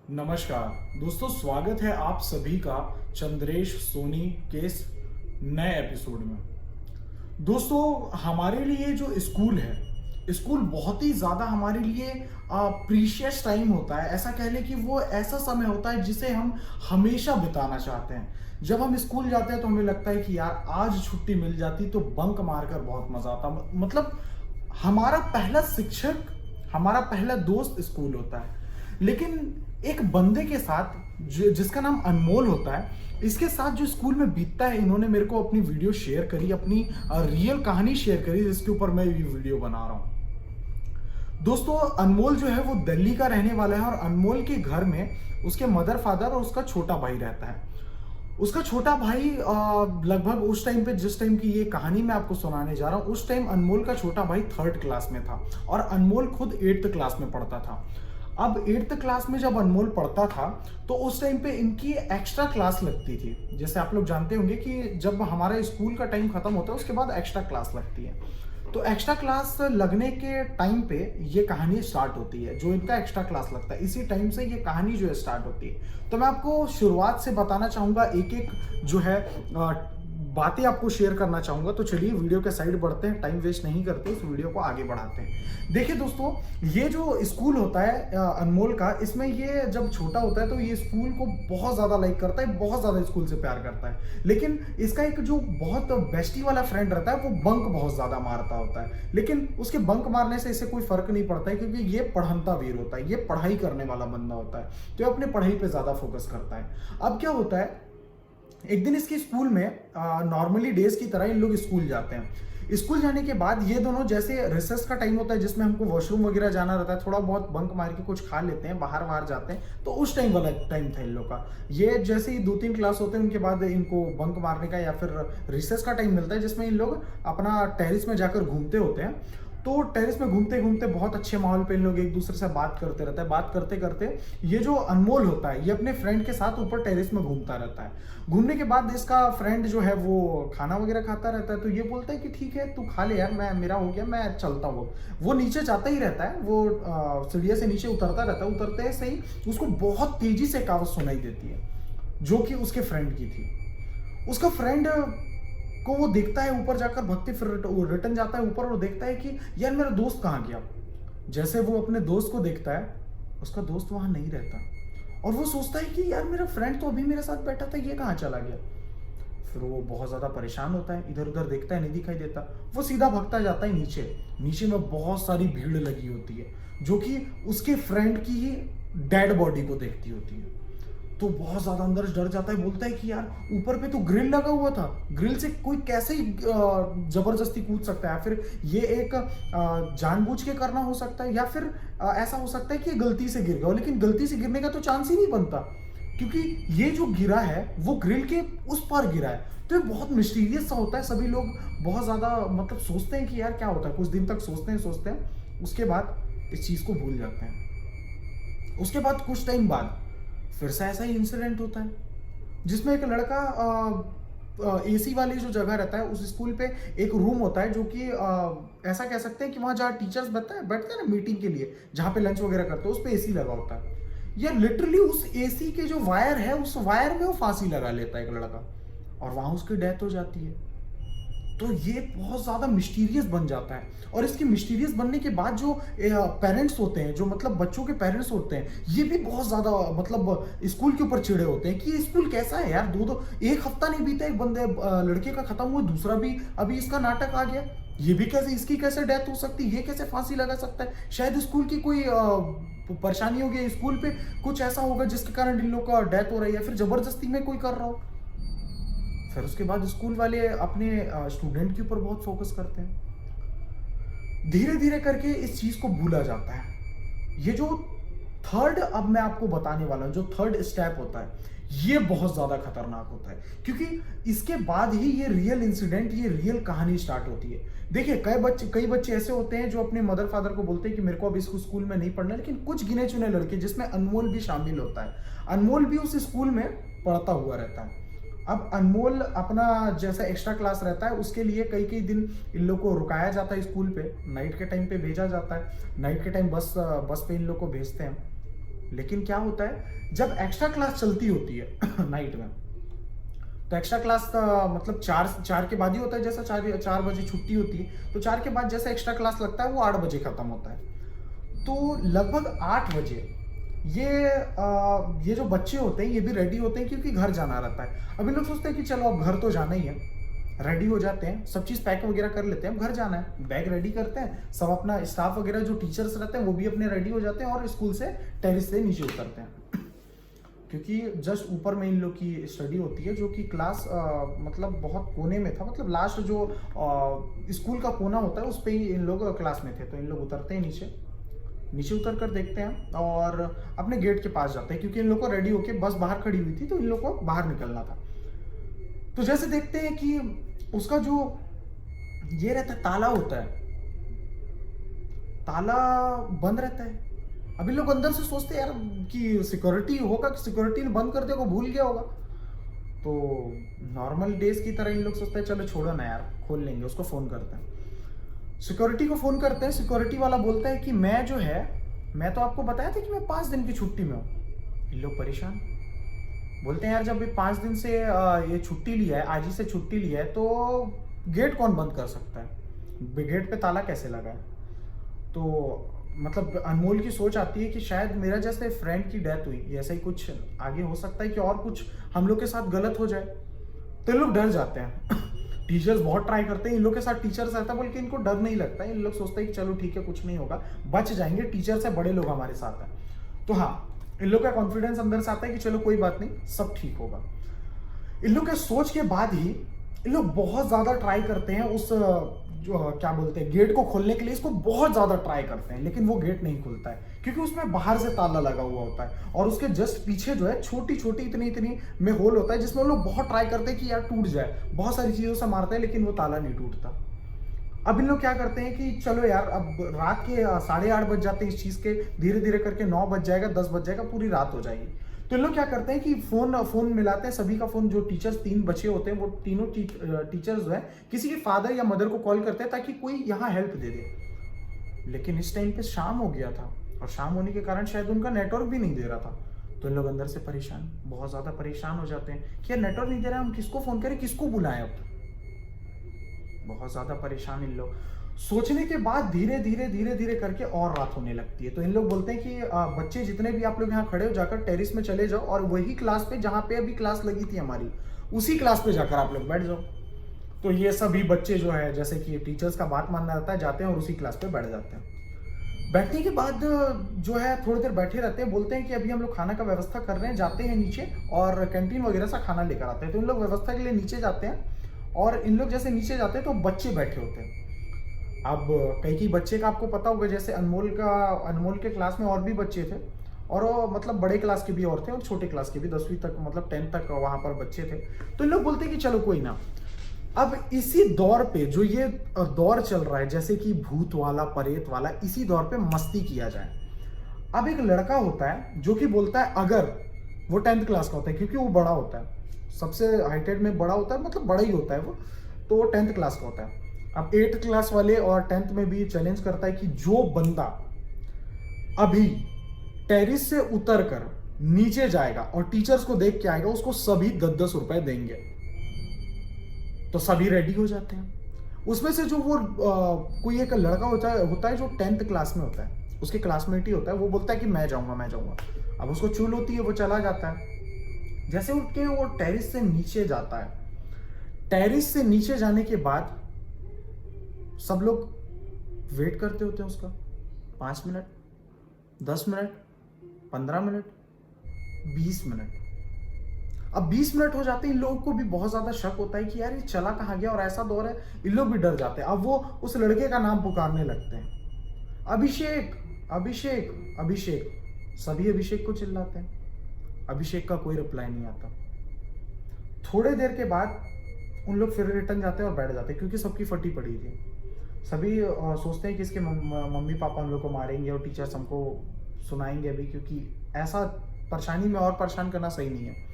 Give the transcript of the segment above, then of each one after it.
नमस्कार दोस्तों, स्वागत है आप सभी का चंद्रेश सोनी के इस नए एपिसोड में। दोस्तों, हमारे लिए जो स्कूल है, स्कूल बहुत ही ज़्यादा हमारे लिए प्रीशियस टाइम होता है। ऐसा कह लें कि वो ऐसा समय होता है जिसे हम हमेशा बिताना चाहते हैं। जब हम स्कूल जाते हैं तो हमें लगता है कि यार आज छुट्टी मिल जाती तो बंक मारकर बहुत मज़ा आता। मतलब हमारा पहला शिक्षक, हमारा पहला दोस्त स्कूल होता है। लेकिन एक बंदे के साथ जिसका नाम अनमोल होता है, इसके साथ जो स्कूल में बीतता है, इन्होंने मेरे को अपनी वीडियो शेयर करी, अपनी रियल कहानी शेयर करी, जिसके ऊपर मैं ये वीडियो बना रहा हूँ। दोस्तों, अनमोल जो है वो दिल्ली का रहने वाला है और अनमोल के घर में उसके मदर फादर और उसका छोटा भाई रहता है। उसका छोटा भाई लगभग उस टाइम पे, जिस टाइम की ये कहानी मैं आपको सुनाने जा रहा हूँ, उस टाइम अनमोल का छोटा भाई 3rd क्लास में था और अनमोल खुद 8th क्लास में पढ़ता था। अब 8th क्लास में जब अनमोल पढ़ता था तो उस टाइम पे इनकी एक्स्ट्रा क्लास लगती थी। जैसे आप लोग जानते होंगे कि जब हमारा स्कूल का टाइम खत्म होता है उसके बाद एक्स्ट्रा क्लास लगती है। तो एक्स्ट्रा क्लास लगने के टाइम पे ये कहानी स्टार्ट होती है। जो इनका एक्स्ट्रा क्लास लगता है, इसी टाइम से ये कहानी जो है स्टार्ट होती है। तो मैं आपको शुरुआत से बताना चाहूँगा, एक एक जो है बातें आपको शेयर करना चाहूँगा। तो चलिए वीडियो के साइड बढ़ते हैं, टाइम वेस्ट नहीं करते, इस वीडियो को आगे बढ़ाते हैं। देखिए दोस्तों, ये जो स्कूल होता है अनमोल का, इसमें ये जब छोटा होता है तो ये स्कूल को बहुत ज़्यादा लाइक करता है, बहुत ज़्यादा स्कूल से प्यार करता है। लेकिन इसका एक जो बहुत बेस्टी वाला फ्रेंड रहता है वो बंक बहुत ज़्यादा मारता होता है। लेकिन उसके बंक मारने से इसे कोई फर्क नहीं पड़ता है, क्योंकि ये पढ़ंता वीर होता है, ये पढ़ाई करने वाला बंदा होता है, तो ये अपने पढ़ाई पे ज़्यादा फोकस करता है। अब क्या होता है, एक दिन इसके स्कूल में नॉर्मली डेज की तरह इन लोग स्कूल जाते हैं। स्कूल जाने के बाद ये दोनों, जैसे रिसेस का टाइम होता है जिसमें हमको वॉशरूम वगैरह जाना रहता है, थोड़ा बहुत बंक मार के कुछ खा लेते हैं, बाहर बाहर जाते हैं, तो उस टाइम वाला टाइम था इन लोग का। ये जैसे ही 2-3 क्लास होते हैं उनके बाद इनको बंक मारने का या फिर रिसेस का टाइम मिलता है, जिसमें इन लोग अपना टेरिस में जाकर घूमते होते हैं। तो टेरिस में घूमते घूमते बहुत अच्छे माहौल पे इन लोग एक दूसरे से बात करते रहते हैं। बात करते करते ये जो अनमोल होता है, ये अपने फ्रेंड के साथ ऊपर टेरिस में घूमता रहता है। घूमने के बाद इसका फ्रेंड जो है वो खाना वगैरह खाता रहता है। तो ये बोलता है कि ठीक है तू खा ले यार, मैं मेरा हो गया, मैं चलता हूँ। वो नीचे जाता ही रहता है, वो सीढ़ियों से नीचे उतरता रहता है। उतरते से ही उसको बहुत तेजी से एक आवाज सुनाई देती है, जो कि उसके फ्रेंड की थी। उसका फ्रेंड को वो देखता है ऊपर जाकर भगते, फिर रिटर्न जाता है ऊपर और देखता है कि यार मेरा दोस्त कहाँ गया। जैसे वो अपने दोस्त को देखता है, उसका दोस्त वहां नहीं रहता और वो सोचता है कि यार मेरा फ्रेंड तो अभी मेरे साथ बैठा था, ये कहाँ चला गया। फिर वो बहुत ज्यादा परेशान होता है, इधर उधर देखता है, नहीं दिखाई देता। वो सीधा भागता जाता है नीचे। नीचे में बहुत सारी भीड़ लगी होती है, जो कि उसके फ्रेंड की ही डेड बॉडी को देखती होती है। तो बहुत ज्यादा अंदर डर जाता है, बोलता है कि यार ऊपर पे तो ग्रिल लगा हुआ था, ग्रिल से कोई कैसे ही जबरदस्ती कूद सकता है। फिर ये एक जानबूझ के करना हो सकता है, या फिर ऐसा हो सकता है कि ये गलती से गिर गया हो। लेकिन गलती से गिरने का तो चांस ही नहीं बनता, क्योंकि ये जो गिरा है वो ग्रिल के उस पार गिरा है। तो ये बहुत मिस्टीरियस सा होता है। सभी लोग बहुत ज्यादा मतलब सोचते हैं कि यार क्या होता है, कुछ दिन तक सोचते हैं, उसके बाद इस चीज को भूल जाते हैं। उसके बाद कुछ टाइम बाद फिर से ऐसा ही इंसिडेंट होता है, जिसमें एक लड़का एसी वाली जो जगह रहता है उस स्कूल पे एक रूम होता है, जो कि ऐसा कह सकते हैं कि वहाँ जहाँ टीचर्स बैठते हैं ना मीटिंग के लिए, जहाँ पे लंच वगैरह करते हैं, उस पे एसी लगा होता है। या लिटरली उस एसी के जो वायर है, उस वायर में वो फांसी लगा लेता है एक लड़का, और वहां उसकी डेथ हो जाती है। तो ये बहुत ज्यादा मिस्टीरियस बन जाता है। और इसके मिस्टीरियस बनने के बाद जो पेरेंट्स होते हैं, जो मतलब बच्चों के पेरेंट्स होते हैं, ये भी बहुत ज्यादा मतलब स्कूल के ऊपर चिड़े होते हैं कि ये स्कूल कैसा है यार, दो एक हफ्ता नहीं बीता एक बंदे लड़के का खत्म हुआ, दूसरा भी अभी इसका नाटक आ गया। ये भी कैसे, इसकी कैसे डेथ हो सकती है, ये कैसे फांसी लगा सकता है। शायद स्कूल की कोई परेशानी होगी, स्कूल पे कुछ ऐसा होगा जिसके कारण इन लोग का डेथ हो रही है, फिर जबरदस्ती में कोई कर रहा हो। फिर उसके बाद स्कूल वाले अपने स्टूडेंट के ऊपर बहुत फोकस करते हैं। धीरे धीरे करके इस चीज को भूला जाता है। ये जो थर्ड, अब मैं आपको बताने वाला हूं, जो थर्ड स्टेप होता है, ये बहुत ज्यादा खतरनाक होता है, क्योंकि इसके बाद ही ये रियल इंसिडेंट, ये रियल कहानी स्टार्ट होती है। देखिए, कई बच्चे ऐसे होते हैं जो अपने मदर फादर को बोलते हैं कि मेरे को अब इस स्कूल में नहीं पढ़ना, लेकिन कुछ गिने चुने लड़के, जिसमें अनमोल भी शामिल होता है, अनमोल भी उस स्कूल में पढ़ता हुआ रहता है। अब अनमोल अपना जैसा एक्स्ट्रा क्लास रहता है, उसके लिए कई कई दिन इन लोग को रुकाया जाता है स्कूल पे, नाइट के टाइम पे भेजा जाता है। नाइट के टाइम बस पे इन लोग को भेजते हैं। लेकिन क्या होता है जब एक्स्ट्रा क्लास चलती होती है नाइट में, तो एक्स्ट्रा क्लास का मतलब चार के बाद ही होता है। जैसा 4 बजे छुट्टी होती है, तो 4 के बाद जैसा एक्स्ट्रा क्लास लगता है वो 8 बजे खत्म होता है। तो लगभग 8 बजे ये जो बच्चे होते हैं ये भी रेडी होते हैं क्योंकि घर जाना रहता है। अभी लोग सोचते हैं कि चलो अब घर तो जाना ही है, रेडी हो जाते हैं, सब चीज़ पैक वगैरह कर लेते हैं, अब घर जाना है, बैग रेडी करते हैं, सब अपना स्टाफ वगैरह जो टीचर्स रहते हैं वो भी अपने रेडी हो जाते हैं और स्कूल से टेरिस से नीचे उतरते हैं। क्योंकि जस्ट ऊपर में इन लोग की स्टडी होती है, जो कि क्लास मतलब बहुत कोने में था, मतलब लास्ट जो स्कूल का कोना होता है उस पर ही इन लोग क्लास में थे। तो इन लोग उतरते हैं नीचे उतर कर देखते हैं और अपने गेट के पास जाते हैं, क्योंकि इन लोग को रेडी होके बस बाहर खड़ी हुई थी तो इन लोग को बाहर निकलना था। तो जैसे देखते हैं कि उसका जो ये रहता है ताला होता है, ताला बंद रहता है। अभी लोग अंदर से सोचते हैं यार कि सिक्योरिटी होगा, कि सिक्योरिटी ने बंद कर दिया, को भूल गया होगा। तो नॉर्मल डेज की तरह इन लोग सोचते हैं चलो छोड़ो ना यार, खोल लेंगे। उसको फ़ोन करते हैं, सिक्योरिटी को फ़ोन करते हैं। सिक्योरिटी वाला बोलता है कि मैं तो आपको बताया था कि मैं 5 दिन की छुट्टी में हूँ। इन लोग परेशान बोलते हैं यार जब 5 दिन से ये छुट्टी लिया है, आज ही से छुट्टी लिया है, तो गेट कौन बंद कर सकता है, गेट पे ताला कैसे लगा है। तो मतलब अनमोल की सोच आती है कि शायद मेरा जैसे फ्रेंड की डेथ हुई, ऐसा ही कुछ आगे हो सकता है कि और कुछ हम लोग के साथ गलत हो जाए। तो ये लोग डर जाते हैं। टीचर्स बहुत ट्राई करते हैं, इन लोग के साथ टीचर्स रहता है बल्कि इनको डर नहीं लगता है। इन लोग सोचते हैं कि चलो ठीक है कुछ नहीं होगा, बच जाएंगे, टीचर से बड़े लोग हमारे साथ हैं। तो हाँ, इन लोग का कॉन्फिडेंस अंदर से आता है कि चलो कोई बात नहीं, सब ठीक होगा। इन लोग के सोच के बाद ही इन लोग बहुत ज्यादा ट्राई करते हैं उस जो क्या बोलते हैं गेट को खोलने के लिए। इसको बहुत ज्यादा ट्राई करते हैं लेकिन वो गेट नहीं खुलता है, क्योंकि उसमें बाहर से ताला लगा हुआ होता है और उसके जस्ट पीछे जो है छोटी छोटी इतनी में होल होता है, जिसमें लोग बहुत ट्राई करते हैं कि यार टूट जाए, बहुत सारी चीजों से मारते हैं लेकिन वो ताला नहीं टूटता। अब इन लोग क्या करते हैं कि चलो यार अब रात के 8:30 बज जाते हैं इस चीज के, धीरे धीरे करके 9 बज जाएगा, 10 बज जाएगा, पूरी रात हो जाएगी। तो इन लोग क्या करते हैं कि फोन मिलाते हैं सभी का फोन, जो टीचर्स 3 बच्चे होते हैं वो तीनों टीचर्स जो है किसी के फादर या मदर को कॉल करते हैं ताकि कोई यहाँ हेल्प दे दे। लेकिन इस टाइम पे शाम हो गया था और शाम होने के कारण शायद उनका नेटवर्क भी नहीं दे रहा था। तो इन लोग अंदर से परेशान, बहुत ज्यादा परेशान हो जाते हैं कि यार नेटवर्क नहीं दे रहा है, हम किसको फोन करें, किसको बुलाएं। अब बहुत ज्यादा परेशान इन लोग सोचने के बाद धीरे धीरे करके और रात होने लगती है। तो इन लोग बोलते हैं कि बच्चे जितने भी आप लोग यहाँ खड़े हो जाकर टेरिस में चले जाओ और वही क्लास पे जहाँ पे अभी क्लास लगी थी हमारी, उसी क्लास पे जाकर आप लोग बैठ जाओ। तो ये सभी बच्चे जो है जैसे कि टीचर्स का बात मानना रहता है, जाते हैं और उसी क्लास पे बैठ जाते हैं। बैठने के बाद जो है थोड़ी देर बैठे रहते हैं, बोलते हैं कि अभी हम लोग खाना का व्यवस्था कर रहे हैं, जाते हैं नीचे और कैंटीन वगैरह से खाना लेकर आते हैं। तो इन लोग व्यवस्था के लिए नीचे जाते हैं और इन लोग जैसे नीचे जाते हैं तो बच्चे बैठे होते हैं। अब कई बच्चे का आपको पता होगा, जैसे अनमोल के क्लास में और भी बच्चे थे और मतलब बड़े क्लास के भी और थे और छोटे क्लास के भी, 10वीं तक मतलब 10th तक वहां पर बच्चे थे। तो इन लोग बोलते हैं कि चलो कोई ना, अब इसी दौर पे जो ये दौर चल रहा है जैसे कि भूत वाला प्रेत वाला, इसी दौर पे मस्ती किया जाए। अब एक लड़का होता है जो कि बोलता है, अगर वो 10th क्लास का होता है क्योंकि वो बड़ा होता है, सबसे हाइटेड में बड़ा होता है, मतलब बड़ा ही होता है वो, तो वो 10th क्लास का होता है। अब 8th क्लास वाले और 10th में भी चैलेंज करता है कि जो बंदा अभी टेरिस से उतर कर नीचे जाएगा और टीचर्स को देख के आएगा, उसको सभी 10-10 रुपए देंगे। तो सभी रेडी हो जाते हैं। उसमें से जो वो कोई एक लड़का होता है जो 10th क्लास में होता है, उसके क्लासमेट ही होता है, वो बोलता है कि मैं जाऊंगा। अब उसको चूल होती है, वो चला जाता है। जैसे उठ के वो टेरिस से नीचे जाता है, टेरिस से नीचे जाने के बाद सब लोग वेट करते होते हैं उसका, 5 मिनट, 10 मिनट, 15 मिनट, 20 मिनट। अब 20 मिनट हो जाते हैं, इन लोगों को भी बहुत ज्यादा शक होता है कि यार ये चला कहाँ गया, और ऐसा दौर है, इन लोग भी डर जाते हैं। अब वो उस लड़के का नाम पुकारने लगते हैं, अभिषेक अभिषेक अभिषेक। सभी अभिषेक को चिल्लाते हैं, अभिषेक का कोई रिप्लाई नहीं आता। थोड़े देर के बाद उन लोग फिर रिटर्न जाते हैं और बैठ जाते हैं, क्योंकि सबकी फटी पड़ी थी। सभी सोचते हैं कि इसके मम्मी पापा हम लोग को मारेंगे और टीचर्स हमको सुनाएंगे अभी, क्योंकि ऐसा परेशानी में और परेशान करना सही नहीं है।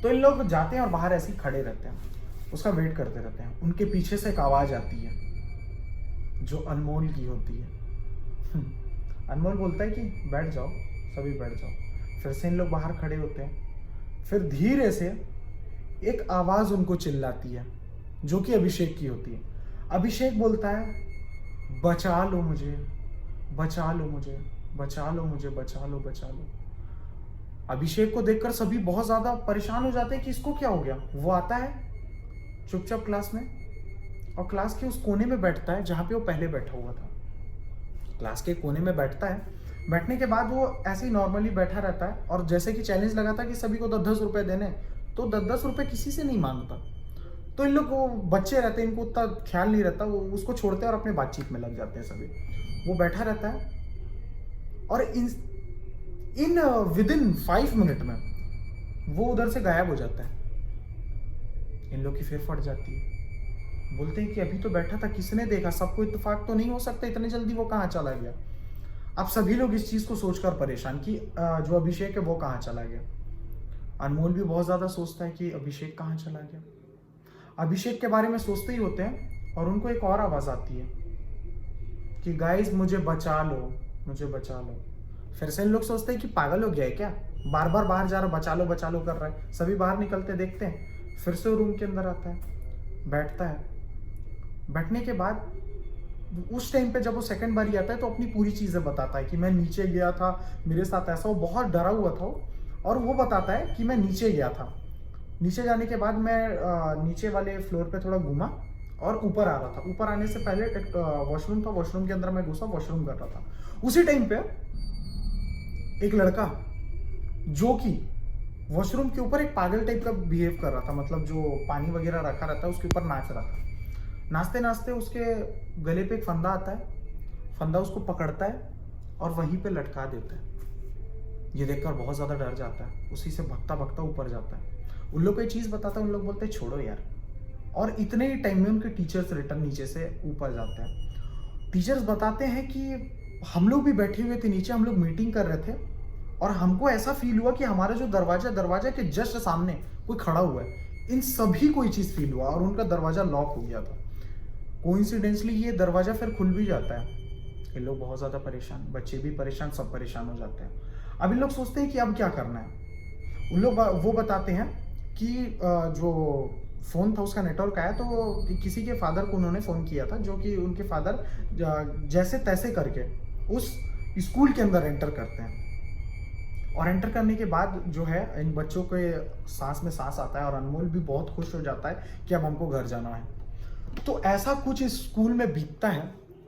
तो इन लोग जाते हैं और बाहर ऐसे ही खड़े रहते हैं, उसका वेट करते रहते हैं। उनके पीछे से एक आवाज़ आती है जो अनमोल की होती है। अनमोल बोलता है कि बैठ जाओ, सभी बैठ जाओ। फिर से इन लोग बाहर खड़े होते हैं। फिर धीरे से एक आवाज़ उनको चिल्लाती है जो कि अभिषेक की होती है। अभिषेक बोलता है, बचा लो मुझे, बचा लो मुझे, बचा लो मुझे, बचा लो, बचा लो। अभिषेक को देखकर सभी बहुत ज़्यादा परेशान हो जाते हैं कि इसको क्या हो गया। वो आता है चुपचाप क्लास में और क्लास के उस कोने में बैठता है जहाँ पे वो पहले बैठा हुआ था। क्लास के कोने में बैठता है। बैठने के बाद वो ऐसे ही नॉर्मली बैठा रहता है और जैसे कि चैलेंज लगा था कि सभी को 10-10 रुपए देने, तो 10-10 रुपए किसी से नहीं मांगता। तो इन लोग वो बच्चे रहते हैं, इनको उतना ख्याल नहीं रहता, वो उसको छोड़ते हैं और अपने बातचीत में लग जाते हैं सभी। वो बैठा रहता है और इन विदिन 5 मिनट में वो उधर से गायब हो जाता है। इन लोग की फिर फट जाती है। बोलते हैं कि अभी तो बैठा था, किसने देखा, सबको इत्तेफाक तो नहीं हो सकता, इतने जल्दी वो कहाँ चला गया। अब सभी लोग इस चीज को सोचकर परेशान कि जो अभिषेक है वो कहाँ चला गया। अनमोल भी बहुत ज्यादा सोचता है कि अभिषेक कहाँ चला गया। अभिषेक के बारे में सोचते ही होते हैं और उनको एक और आवाज आती है कि गाइस मुझे बचा लो, मुझे बचा लो। फिर से इन लोग सोचते हैं कि पागल हो गया है क्या, बार बार बाहर जा रहा, बचा लो कर रहा है। सभी बाहर निकलते देखते हैं। फिर से वो रूम के अंदर आता है, बैठता है। बैठने के बाद उस टाइम पे जब वो सेकंड बारी आता है तो अपनी पूरी चीजें बताता है कि मैं नीचे गया था, मेरे साथ ऐसा, वो बहुत डरा हुआ था और वो बताता है कि मैं नीचे गया था। नीचे जाने के बाद मैं नीचे वाले फ्लोर पे थोड़ा घूमा और ऊपर आ रहा था। ऊपर आने से पहले एक वॉशरूम था, वॉशरूम के अंदर मैं घुसा, वॉशरूम कर रहा था। उसी टाइम पे एक लड़का जो कि वॉशरूम के ऊपर एक पागल टाइप का बिहेव कर रहा था, मतलब जो पानी वगैरह रखा रहता है उसके ऊपर नाच रहा था। नाचते नाचते उसके गले पे एक फंदा आता है, फंदा उसको पकड़ता है और वहीं पे लटका देता है। ये देखकर बहुत ज़्यादा डर जाता है, उसी से भगता भगता ऊपर जाता है। उन लोग को ये चीज़ बताता है, उन लोग बोलते हैं छोड़ो यार। और इतने ही टाइम में उनके टीचर्स रिटर्न नीचे से ऊपर जाते हैं। टीचर्स बताते हैं कि हम लोग भी बैठे हुए थे नीचे, हम लोग मीटिंग कर रहे थे और हमको ऐसा फील हुआ कि हमारा जो दरवाजा के जस्ट सामने कोई खड़ा हुआ है। इन सभी को ये चीज़ फील हुआ और उनका दरवाजा लॉक हो गया था। कोइंसिडेंटली ये दरवाजा फिर खुल भी जाता है। ये लोग बहुत ज़्यादा परेशान, बच्चे भी परेशान, सब परेशान हो जाते हैं। अब इन लोग सोचते हैं कि अब क्या करना है। उन लोग वो बताते हैं कि जो फ़ोन था उसका नेटवर्क आया, तो किसी के फादर को उन्होंने फ़ोन किया था, जो कि उनके फादर जैसे तैसे करके उस स्कूल के अंदर एंटर करते हैं। और एंटर करने के बाद जो है इन बच्चों के सांस में सांस आता है और अनमोल भी बहुत खुश हो जाता है कि अब हमको घर जाना है। तो ऐसा कुछ इस स्कूल में बीतता है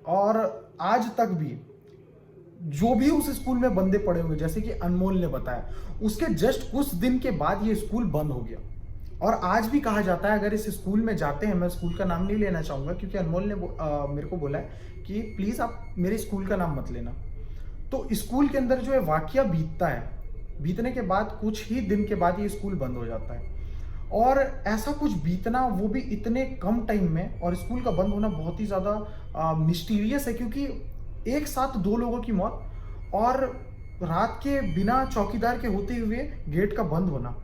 और आज तक भी जो भी उस स्कूल में बंदे पड़े हुए, जैसे कि अनमोल ने बताया, उसके जस्ट कुछ दिन के बाद ये स्कूल बंद हो गया। और आज भी कहा जाता है अगर इस स्कूल में जाते हैं, मैं स्कूल का नाम नहीं लेना चाहूँगा क्योंकि अनमोल ने मेरे को बोला है कि प्लीज़ आप मेरे स्कूल का नाम मत लेना। तो स्कूल के अंदर जो है वाकया बीतता है, बीतने के बाद कुछ ही दिन के बाद ये स्कूल बंद हो जाता है। और ऐसा कुछ बीतना, वो भी इतने कम टाइम में, और स्कूल का बंद होना बहुत ही ज़्यादा मिस्टीरियस है क्योंकि एक साथ 2 लोगों की मौत और रात के बिना चौकीदार के होते हुए गेट का बंद होना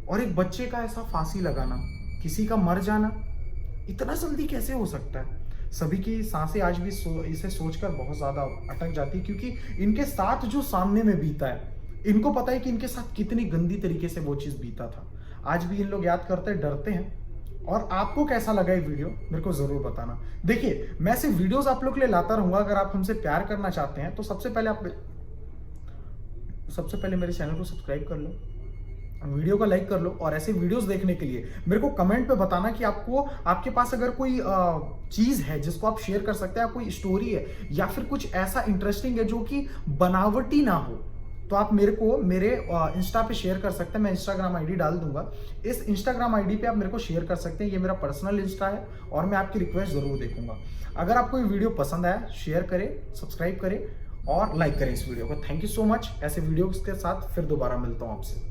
और एक बच्चे का ऐसा फांसी लगाना, किसी का मर जाना, इतना जल्दी कैसे हो सकता है। सभी की सांसें आज भी इसे सोचकर बहुत ज़्यादा अटक जाती है क्योंकि इनके साथ जो सामने में बीता है, इनको पता है कि इनके साथ कितनी गंदी तरीके से वो चीज़ बीता था। आज भी इन लोग याद करते हैं, डरते हैं। और आपको कैसा लगा ये वीडियो मेरे को ज़रूर बताना। देखिए, मैं ऐसे वीडियोस आप लोग के लिए लाता रहूँगा। अगर आप हमसे प्यार करना चाहते हैं तो सबसे पहले मेरे चैनल को सब्सक्राइब कर लो, वीडियो को लाइक कर लो और ऐसे वीडियोस देखने के लिए मेरे को कमेंट पे बताना कि आपके पास अगर कोई चीज़ है जिसको आप शेयर कर सकते हैं, कोई स्टोरी है या फिर कुछ ऐसा इंटरेस्टिंग है जो कि बनावटी ना हो, तो आप मेरे को मेरे इंस्टा पे शेयर कर सकते हैं। मैं इंस्टाग्राम आईडी डाल दूंगा, इस इंस्टाग्राम आईडी पे आप मेरे को शेयर कर सकते हैं। ये मेरा पर्सनल इंस्टा है और मैं आपकी रिक्वेस्ट ज़रूर देखूंगा। अगर आपको ये वीडियो पसंद आया, शेयर करें, सब्सक्राइब करें और लाइक करें इस वीडियो को। Thank you so much. ऐसे वीडियोज़ के साथ फिर दोबारा मिलता हूँ आपसे।